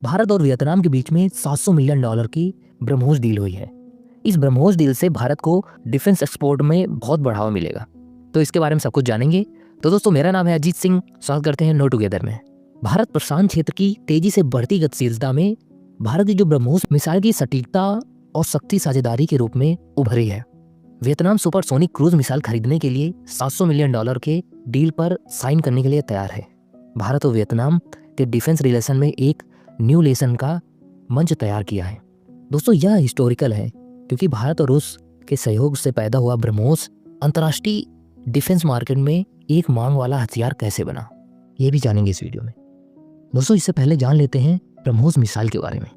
भारत और वियतनाम के बीच में $700 मिलियन की ब्रह्मोस डील हुई है। इस ब्रह्मोस डील से भारत को डिफेंस एक्सपोर्ट में बहुत बढ़ावा मिलेगा। तो इसके बारे में सब कुछ जानेंगे। तो दोस्तों, मेरा नाम है अजीत सिंह। स्वागत करते हैं नो टुगेदर में। भारत प्रशांत क्षेत्र की तेजी से बढ़ती गतिशीलता में भारत की जो ब्रह्मोस मिसाइल की सटीकता और शक्ति साझेदारी के रूप में उभरी है। वियतनाम सुपरसोनिक क्रूज मिसाइल खरीदने के लिए $700 मिलियन के डील पर साइन करने के लिए तैयार है। भारत और वियतनाम के डिफेंस रिलेशन में एक न्यू लेसन का मंच तैयार किया है। दोस्तों, यह हिस्टोरिकल है क्योंकि भारत और रूस के सहयोग से पैदा हुआ ब्रह्मोस अंतर्राष्ट्रीय डिफेंस मार्केट में एक मांग वाला हथियार कैसे बना, ये भी जानेंगे इस वीडियो में। दोस्तों, इससे पहले जान लेते हैं ब्रह्मोस मिसाइल के बारे में।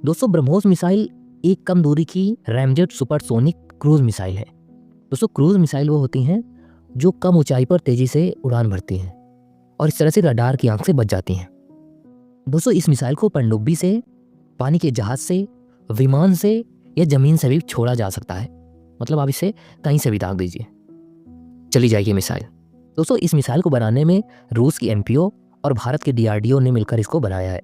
दोस्तों, ब्रह्मोस मिसाइल एक कम दूरी की रैमजेट सुपरसोनिक क्रूज मिसाइल है। दोस्तों, क्रूज मिसाइल वो होती हैं जो कम ऊंचाई पर तेजी से उड़ान भरती हैं और इस तरह से रडार की आंख से बच जाती हैं। दोस्तों, इस मिसाइल को पनडुब्बी से, पानी के जहाज से, विमान से या जमीन से भी छोड़ा जा सकता है। मतलब आप इसे कहीं से भी दाग दीजिए, चली जाएगी मिसाइल। दोस्तों, इस मिसाइल को बनाने में रूस की MPO और भारत के DRDO ने मिलकर इसको बनाया है।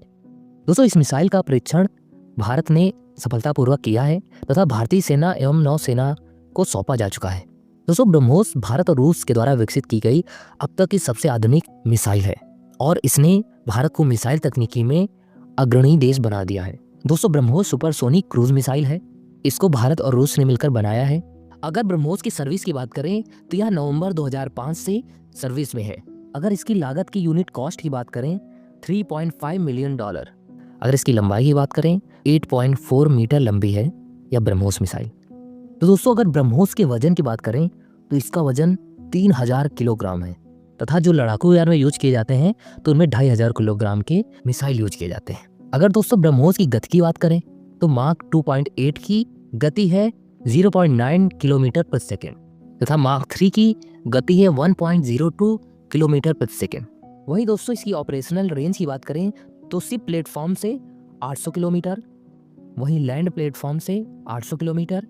दोस्तों, इस मिसाइल का परीक्षण भारत ने सफलतापूर्वक किया है तथा भारतीय सेना एवं नौसेना को सौंपा जा चुका है। दोस्तों, ब्रह्मोस भारत और रूस के द्वारा विकसित की गई अब तक की सबसे आधुनिक मिसाइल है और इसने भारत को मिसाइल तकनीकी में अग्रणी देश बना दिया है। दोस्तों, ब्रह्मोस सुपरसोनिक क्रूज मिसाइल है। इसको भारत और रूस ने मिलकर बनाया है। अगर ब्रह्मोस की सर्विस की बात करें तो यह नवंबर 2005 से सर्विस में है। अगर इसकी लागत की यूनिट कॉस्ट की बात करें $3.5 मिलियन। अगर इसकी लंबाई की बात करें 8.4 मीटर लंबी है यह ब्रह्मोस मिसाइल। तो दोस्तों, अगर ब्रह्मोस के वजन की बात करें तो इसका वजन 3000 किलोग्राम है तथा जो लड़ाकू यान में यूज किए जाते हैं तो उनमें 2500 किलोग्राम के मिसाइल यूज किए जाते हैं। अगर दोस्तों ब्रह्मोस की गति की बात करें तो माक 2.8 की गति है 0.9 किलोमीटर प्रति सेकेंड तथा माक 3 की गति है 1.02 किलोमीटर प्रति सेकेंड। वहीं दोस्तों, इसकी ऑपरेशनल रेंज की बात करें तो शिप प्लेटफॉर्म से 800 किलोमीटर, वहीं लैंड प्लेटफॉर्म से 800 किलोमीटर,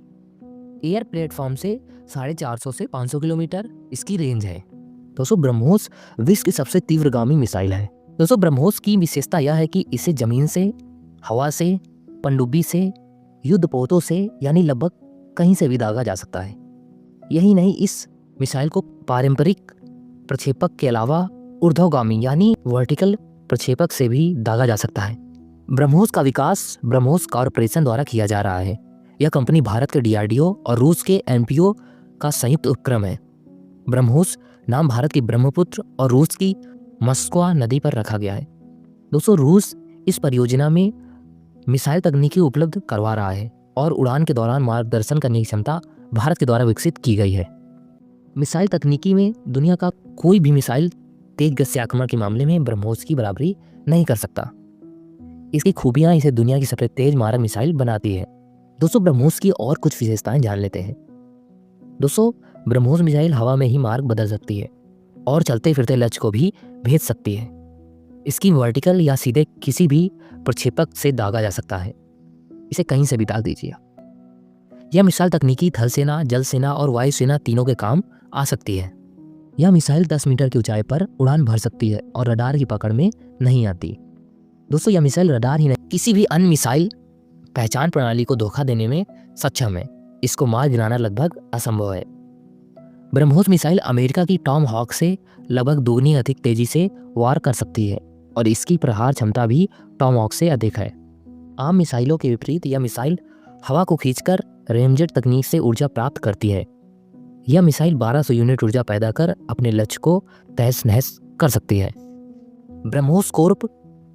एयर प्लेटफॉर्म से 450 से 500 किलोमीटर इसकी रेंज है। दोस्तों, ब्रह्मोस विश्व की सबसे तीव्रगामी मिसाइल है। दोस्तों, ब्रह्मोस की विशेषता यह है कि इसे जमीन से, हवा से, पनडुब्बी से, युद्धपोतों से यानी लगभग कहीं से भी दागा जा सकता है। यही नहीं, इस मिसाइल को पारंपरिक प्रक्षेपक के अलावा ऊर्ध्वगामी यानी वर्टिकल प्रक्षेपक से भी दागा जा सकता है। ब्रह्मोस का विकास ब्रह्मोस कॉर्पोरेशन द्वारा किया जा रहा है। यह कंपनी भारत के DRDO और रूस के MPO का संयुक्त उपक्रम है। ब्रह्मोस नाम भारत की ब्रह्मपुत्र और रूस की मस्कवा नदी पर रखा गया है। दोस्तों, रूस इस परियोजना में मिसाइल तकनीकी उपलब्ध करवा रहा है और उड़ान के दौरान मार्गदर्शन करने की क्षमता भारत के द्वारा विकसित की गई है। मिसाइल तकनीकी में दुनिया का कोई भी मिसाइल तेज गति से आक्रमण के मामले में ब्रह्मोस की बराबरी नहीं कर सकता। इसकी खूबियां इसे दुनिया की सबसे तेज मारक मिसाइल बनाती है। दोस्तों, ब्रह्मोस की और कुछ विशेषताएं जान लेते हैं। दोस्तों, ब्रह्मोस मिसाइल हवा में ही मार्ग बदल सकती है और चलते फिरते लक्ष्य को भी भेज सकती है। इसकी वर्टिकल या सीधे किसी भी प्रक्षेपक से दागा जा सकता है। इसे कहीं से भी दाग दीजिए। यह मिसाइल तकनीकी थल सेना, जल सेना और वायु सेना तीनों के काम आ सकती है। यह मिसाइल 10 मीटर की ऊंचाई पर उड़ान भर सकती है और रडार की पकड़ में नहीं आती। दोस्तों, यह मिसाइल रडार ही नहीं, किसी भी अन्य मिसाइल पहचान प्रणाली को धोखा देने में सक्षम है। इसको मार गिराना लगभग असंभव है। ब्रह्मोस मिसाइल अमेरिका की टॉम हॉक से लगभग दोगुनी अधिक तेजी से वार कर सकती है और इसकी प्रहार क्षमता भी टॉम हॉक से अधिक है। आम मिसाइलों के विपरीत यह मिसाइल हवा को खींचकर रैमजेट तकनीक से ऊर्जा प्राप्त करती है। यह मिसाइल 1200 यूनिट ऊर्जा पैदा कर अपने लक्ष्य को तहस नहस कर सकती है। ब्रह्मोस कॉर्प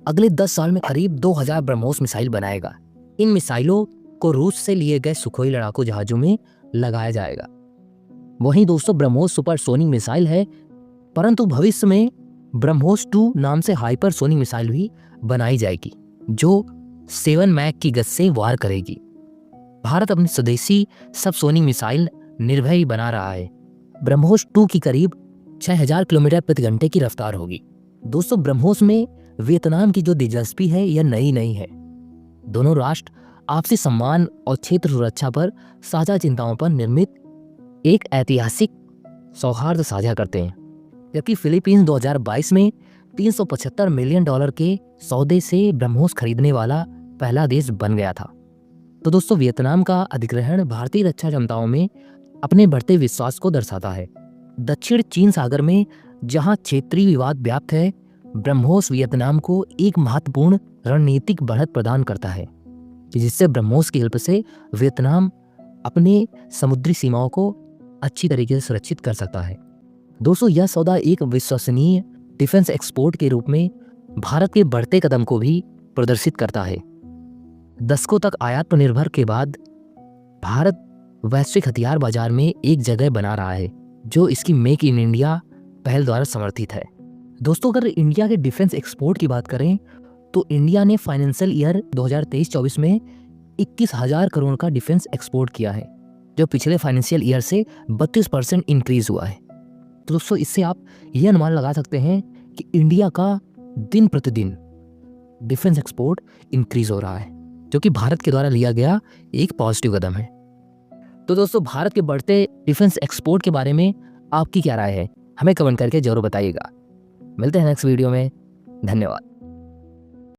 अगले 10 साल में करीब 2000 ब्रह्मोस मिसाइल बनाएगा। इन मिसाइलों को रूस से लिए गए सुखोई लड़ाकू जहाजों में लगाया जाएगा। वहीं दोस्तों, ब्रह्मोस सुपरसोनिक मिसाइल है, परंतु भविष्य में ब्रह्मोस 2 नाम से हाइपरसोनिक मिसाइल भी बनाई जाएगी जो 7 मैक की गति से वार करेगी। भारत अपनी स्वदेशी सबसोनिक मिसाइल निर्भय बना रहा है। ब्रह्मोस 2 की करीब 6000 किलोमीटर प्रति घंटे की रफ्तार होगी। दोस्तों, ब्रह्मोस में वियतनाम की जो दिलचस्पी है यह नई नहीं है। दोनों राष्ट्र आपसी सम्मान और क्षेत्र सुरक्षा पर साझा चिंताओं पर निर्मित एक ऐतिहासिक सौहार्द साझा करते हैं। जबकि फिलीपींस 2022 में $375 मिलियन के सौदे से ब्रह्मोस खरीदने वाला पहला देश बन गया था। तो दोस्तों, वियतनाम का अधिग्रहण भारतीय रक्षा क्षमताओं में अपने बढ़ते विश्वास को दर्शाता है। दक्षिण चीन सागर में जहां क्षेत्रीय विवाद व्याप्त है, ब्रह्मोस वियतनाम को एक महत्वपूर्ण रणनीतिक बढ़त प्रदान करता है, जिससे ब्रह्मोस की हेल्प से वियतनाम अपने समुद्री सीमाओं को अच्छी तरीके से सुरक्षित कर सकता है। दोस्तों, यह सौदा एक विश्वसनीय डिफेंस एक्सपोर्ट के रूप में भारत के बढ़ते कदम को भी प्रदर्शित करता है। दशकों तक आयात पर निर्भर के बाद भारत वैश्विक हथियार बाजार में एक जगह बना रहा है, जो इसकी मेक इन इंडिया पहल द्वारा समर्थित है। दोस्तों, अगर इंडिया के डिफेंस एक्सपोर्ट की बात करें तो इंडिया ने फाइनेंशियल ईयर 2023-24 में 21,000 करोड़ का डिफेंस एक्सपोर्ट किया है, जो पिछले फाइनेंशियल ईयर से 32% इंक्रीज हुआ है। तो दोस्तों, इससे आप ये अनुमान लगा सकते हैं कि इंडिया का दिन प्रतिदिन डिफेंस एक्सपोर्ट इंक्रीज हो रहा है, जो कि भारत के द्वारा लिया गया एक पॉजिटिव कदम है। तो दोस्तों, भारत के बढ़ते डिफेंस एक्सपोर्ट के बारे में आपकी क्या राय है, हमें कमेंट करके जरूर बताइएगा। मिलते हैं नेक्स्ट वीडियो में। धन्यवाद।